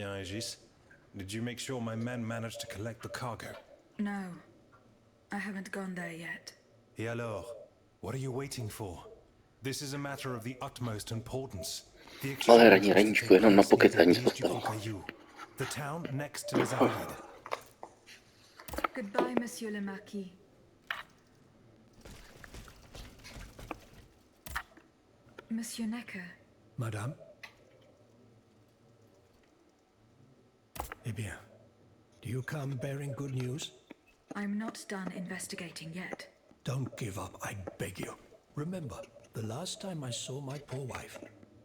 bien, Aegis. Did you make sure my men managed to collect the cargo? No. I haven't gone there yet. Et alors? What are you waiting for? This is a matter of the utmost importance. The Ale raníčku, jenom na pokecání jsme z toho. The town next to Les Invalides. Goodbye, Monsieur le Marquis. Monsieur Necker. Madame? Eh bien, do you come bearing good news? I'm not done investigating yet. Don't give up, I beg you. Remember, the last time I saw my poor wife,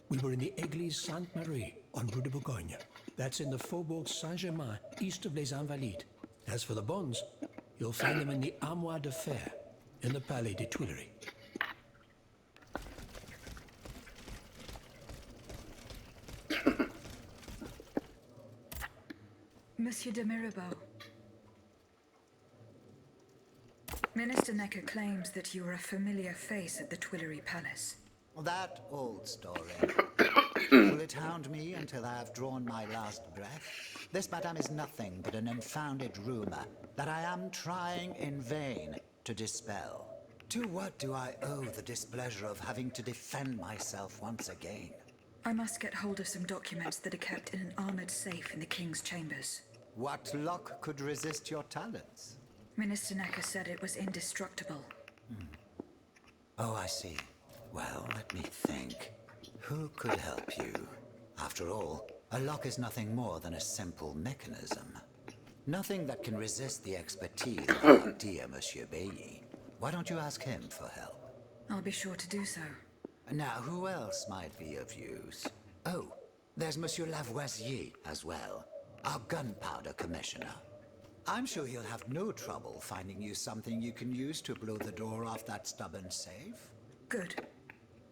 we were in the Église Sainte-Marie on Rue de Bourgogne. That's in the Faubourg Saint-Germain, east of Les Invalides. As for the bonds, you'll find them in the Armoire de Fer, in the Palais des Tuileries. Monsieur de Mirabeau. Minister Necker claims that you are a familiar face at the Tuileries Palace. That old story. Will it hound me until I have drawn my last breath? This, madame, is nothing but an unfounded rumor that I am trying in vain to dispel. To what do I owe the displeasure of having to defend myself once again? I must get hold of some documents that are kept in an armored safe in the King's chambers. What lock could resist your talents? Minister Necker said it was indestructible. Oh, I see. Well, let me think. Who could help you? After all, a lock is nothing more than a simple mechanism. Nothing that can resist the expertise of our dear Monsieur Bailly. Why don't you ask him for help? I'll be sure to do so. Now, who else might be of use? Oh, there's Monsieur Lavoisier as well, our gunpowder commissioner. I'm sure he'll have no trouble finding you something you can use to blow the door off that stubborn safe. Good.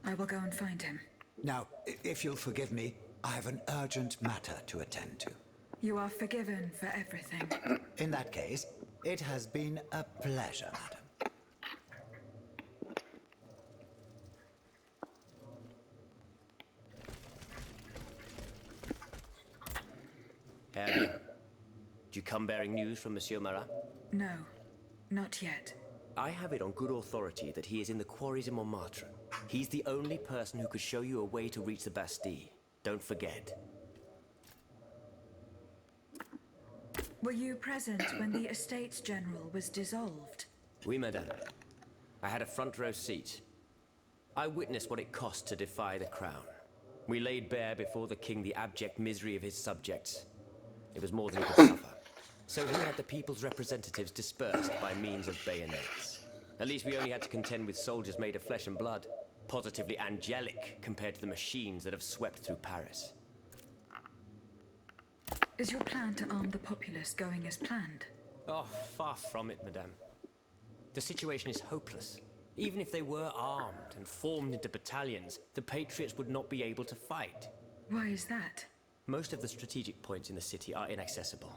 I will go and find him. Now, if you'll forgive me, I have an urgent matter to attend to. You are forgiven for everything. In that case, it has been a pleasure, madam. Harry, do you come bearing news from Monsieur Marat? No, not yet. I have it on good authority that he is in the quarries in Montmartre. He's the only person who could show you a way to reach the Bastille. Don't forget. Were you present when the Estates General was dissolved? Oui, madame. I had a front row seat. I witnessed what it cost to defy the crown. We laid bare before the king the abject misery of his subjects. It was more than he could suffer. So he had the people's representatives dispersed by means of bayonets. At least we only had to contend with soldiers made of flesh and blood. Positively angelic compared to the machines that have swept through Paris. Is your plan to arm the populace going as planned? Oh, far from it, madame. The situation is hopeless. Even if they were armed and formed into battalions, the patriots would not be able to fight. Why is that? Most of the strategic points in the city are inaccessible.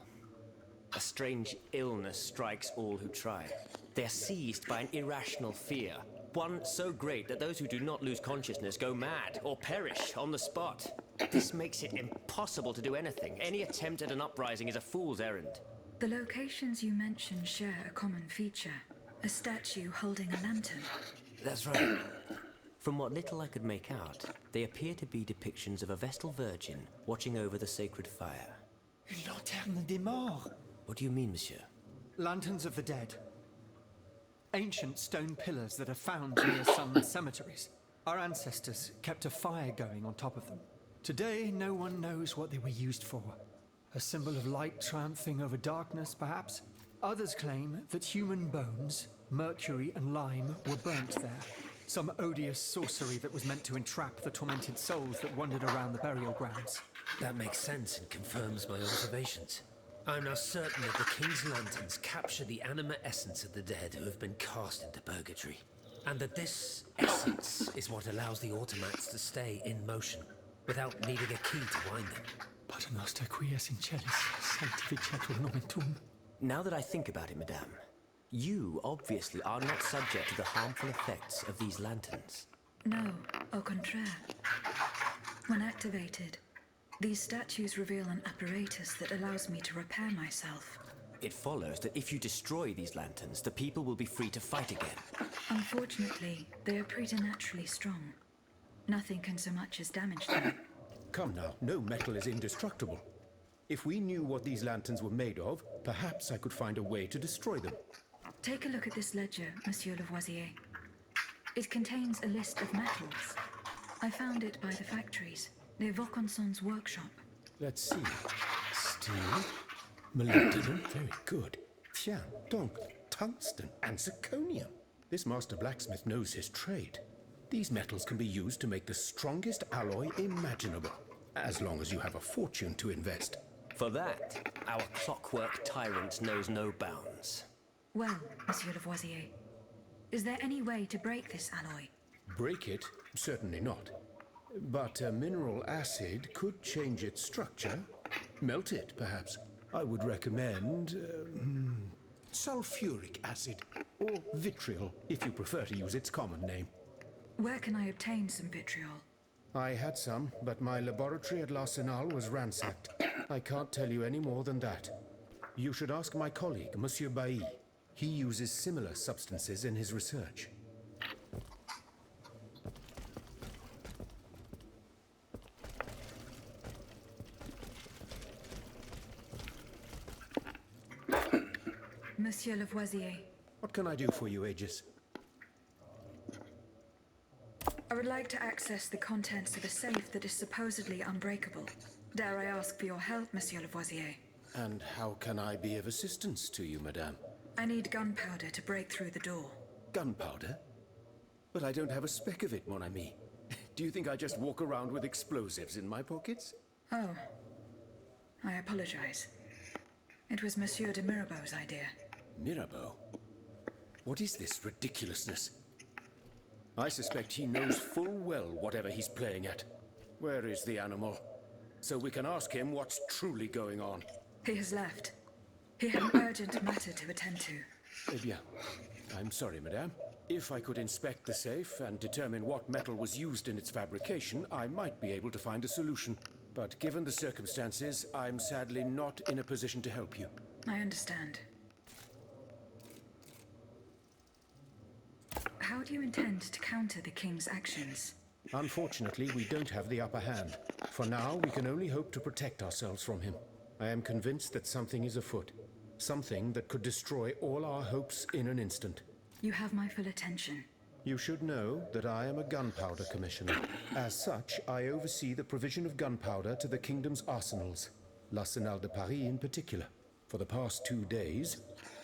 A strange illness strikes all who try. They are seized by an irrational fear, one so great that those who do not lose consciousness go mad or perish on the spot. This makes it impossible to do anything. Any attempt at an uprising is a fool's errand. The locations you mentioned share a common feature. A statue holding a lantern. That's right. From what little I could make out, they appear to be depictions of a Vestal Virgin watching over the sacred fire. Une lanterne des morts. What do you mean, monsieur? Lanterns of the dead. Ancient stone pillars that are found near some cemeteries. Our ancestors kept a fire going on top of them. Today, no one knows what they were used for. A symbol of light triumphing over darkness, perhaps? Others claim that human bones, mercury and lime, were burnt there. Some odious sorcery that was meant to entrap the tormented souls that wandered around the burial grounds. That makes sense and confirms my observations. I'm now certain that the King's lanterns capture the anima essence of the dead who have been cast into purgatory. And that this essence is what allows the automats to stay in motion, without needing a key to wind them. Pater noster qui es in celis, sanctificetur nomen tuum. Now that I think about it, madame, you obviously are not subject to the harmful effects of these lanterns. No, au contraire. When activated, These statues reveal an apparatus that allows me to repair myself. It follows that if you destroy these lanterns, the people will be free to fight again. Unfortunately, they are preternaturally strong. Nothing can so much as damage them. Come now, no metal is indestructible. If we knew what these lanterns were made of, perhaps I could find a way to destroy them. Take a look at this ledger, Monsieur Lavoisier. It contains a list of metals. I found it by the factories, near Vaucanson's workshop. Let's see. Steel, molybdenum, very good. Tiens, donc, tungsten and zirconium. This master blacksmith knows his trade. These metals can be used to make the strongest alloy imaginable, as long as you have a fortune to invest. For that, our clockwork tyrant knows no bounds. Well, Monsieur Lavoisier, is there any way to break this alloy? Break it? Certainly not. But a mineral acid could change its structure. Melt it, perhaps. I would recommend sulfuric acid, or vitriol, if you prefer to use its common name. Where can I obtain some vitriol? I had some, but my laboratory at L'Arsenal was ransacked. I can't tell you any more than that. You should ask my colleague, Monsieur Bailly. He uses similar substances in his research. Monsieur Lavoisier, What can I do for you, Aegis? I would like to access the contents of a safe that is supposedly unbreakable. Dare I ask for your help, Monsieur Lavoisier? And how can I be of assistance to you, madame? I need gunpowder to break through the door. Gunpowder? But I don't have a speck of it, mon ami. Do you think I just walk around with explosives in my pockets? Oh, I apologize. It was Monsieur de Mirabeau's idea. Mirabeau? What is this ridiculousness? I suspect he knows full well whatever he's playing at. Where is the animal? So we can ask him what's truly going on. He has left. He had an urgent matter to attend to. Eh bien, I'm sorry, madame. If I could inspect the safe and determine what metal was used in its fabrication, I might be able to find a solution. But given the circumstances, I'm sadly not in a position to help you. I understand. How do you intend to counter the king's actions? Unfortunately, we don't have the upper hand. For now, we can only hope to protect ourselves from him. I am convinced that something is afoot. Something that could destroy all our hopes in an instant. You have my full attention. You should know that I am a gunpowder commissioner. As such, I oversee the provision of gunpowder to the kingdom's arsenals, l'Arsenal de Paris in particular. For the past 2 days,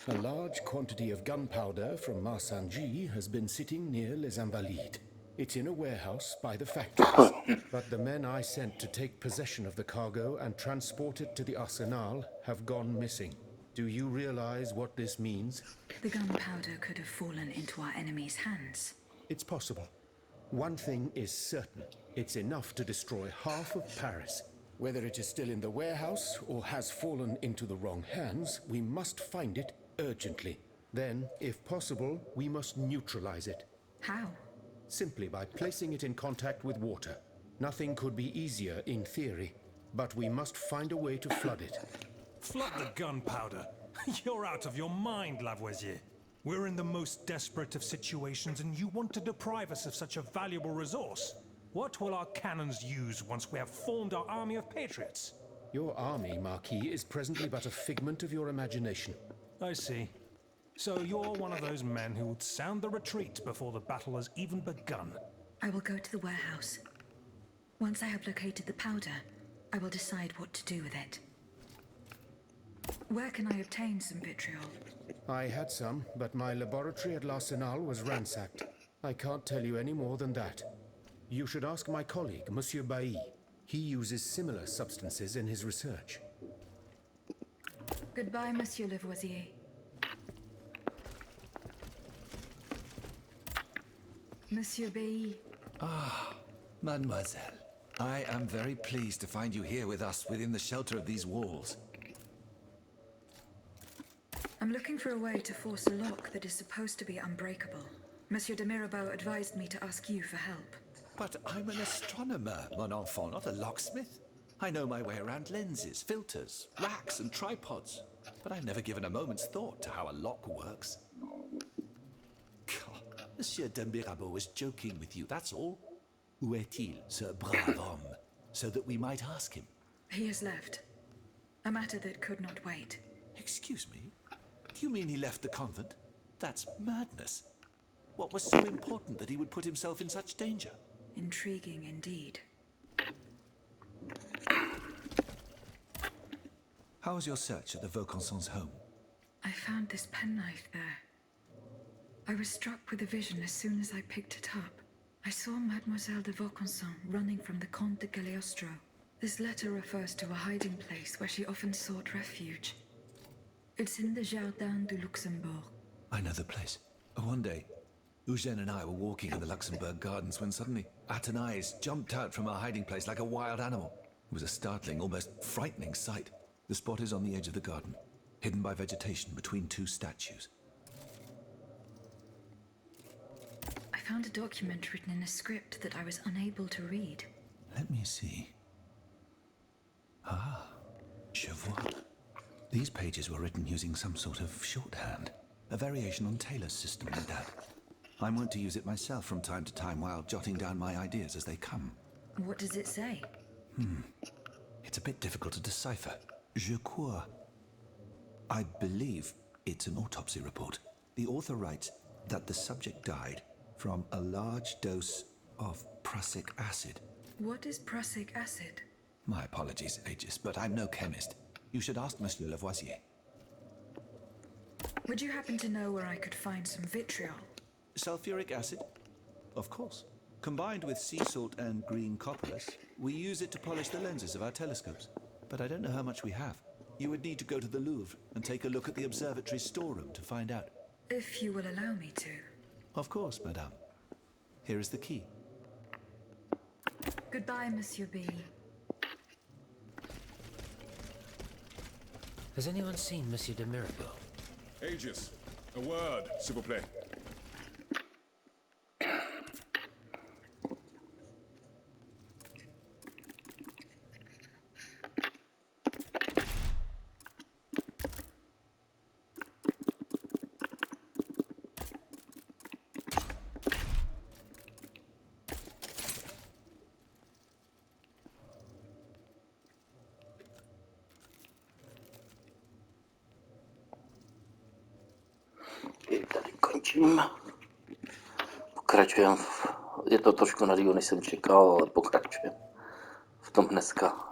a large quantity of gunpowder from Marsangy has been sitting near Les Invalides. It's in a warehouse by the factories, but the men I sent to take possession of the cargo and transport it to the Arsenal have gone missing. Do you realize what this means? The gunpowder could have fallen into our enemy's hands. It's possible. One thing is certain. It's enough to destroy half of Paris. Whether it is still in the warehouse or has fallen into the wrong hands, we must find it urgently. Then, if possible, we must neutralize it. How? Simply by placing it in contact with water. Nothing could be easier in theory, but we must find a way to flood it. Flood the gunpowder? You're out of your mind, Lavoisier. We're in the most desperate of situations and you want to deprive us of such a valuable resource? What will our cannons use once we have formed our army of patriots? Your army, Marquis, is presently but a figment of your imagination. I see. So you're one of those men who would sound the retreat before the battle has even begun. I will go to the warehouse. Once I have located the powder, I will decide what to do with it. Where can I obtain some vitriol? I had some, but my laboratory at L'Arsenal was ransacked. I can't tell you any more than that. You should ask my colleague, Monsieur Bailly. He uses similar substances in his research. Goodbye, Monsieur Lavoisier. Monsieur Bailly. Mademoiselle, I am very pleased to find you here with us within the shelter of these walls. I'm looking for a way to force a lock that is supposed to be unbreakable. Monsieur de Mirabeau advised me to ask you for help. But I'm an astronomer, mon enfant, not a locksmith. I know my way around lenses, filters, racks, and tripods, but I've never given a moment's thought to how a lock works. God, Monsieur de Mirabeau was joking with you, that's all. Où est-il, ce brave homme, so that we might ask him? He has left. A matter that could not wait. Excuse me? Do you mean he left the convent? That's madness. What was so important that he would put himself in such danger? Intriguing indeed. How was your search at the Vaucansons' home? I found this penknife there. I was struck with a vision as soon as I picked it up. I saw Mademoiselle de Vaucanson running from the Comte de Cagliostro. This letter refers to a hiding place where she often sought refuge. It's in the Jardin du Luxembourg. I know the place. One day, Eugène and I were walking in the Luxembourg gardens when suddenly Athénaïs jumped out from our hiding place like a wild animal. It was a startling, almost frightening sight. The spot is on the edge of the garden, hidden by vegetation between two statues. I found a document written in a script that I was unable to read. Let me see. Ah, je vois. These pages were written using some sort of shorthand, a variation on Taylor's system, no doubt. I'm wont to use it myself from time to time while jotting down my ideas as they come. What does it say? It's a bit difficult to decipher. Je crois. I believe it's an autopsy report. The author writes that the subject died from a large dose of prussic acid. What is prussic acid? My apologies, Aegis, but I'm no chemist. You should ask Monsieur Lavoisier. Would you happen to know where I could find some vitriol? Sulfuric acid? Of course. Combined with sea salt and green copperas, we use it to polish the lenses of our telescopes. But I don't know how much we have. You would need to go to the Louvre and take a look at the observatory's storeroom to find out. If you will allow me to. Of course, madame. Here is the key. Goodbye, Monsieur B. Has anyone seen Monsieur de Mirabeau? Aegis, a word, s'il vous plaît. Tady končím. Pokračujeme. Je to trošku na díl, než jsem čekal, ale pokračujeme v tom dneska.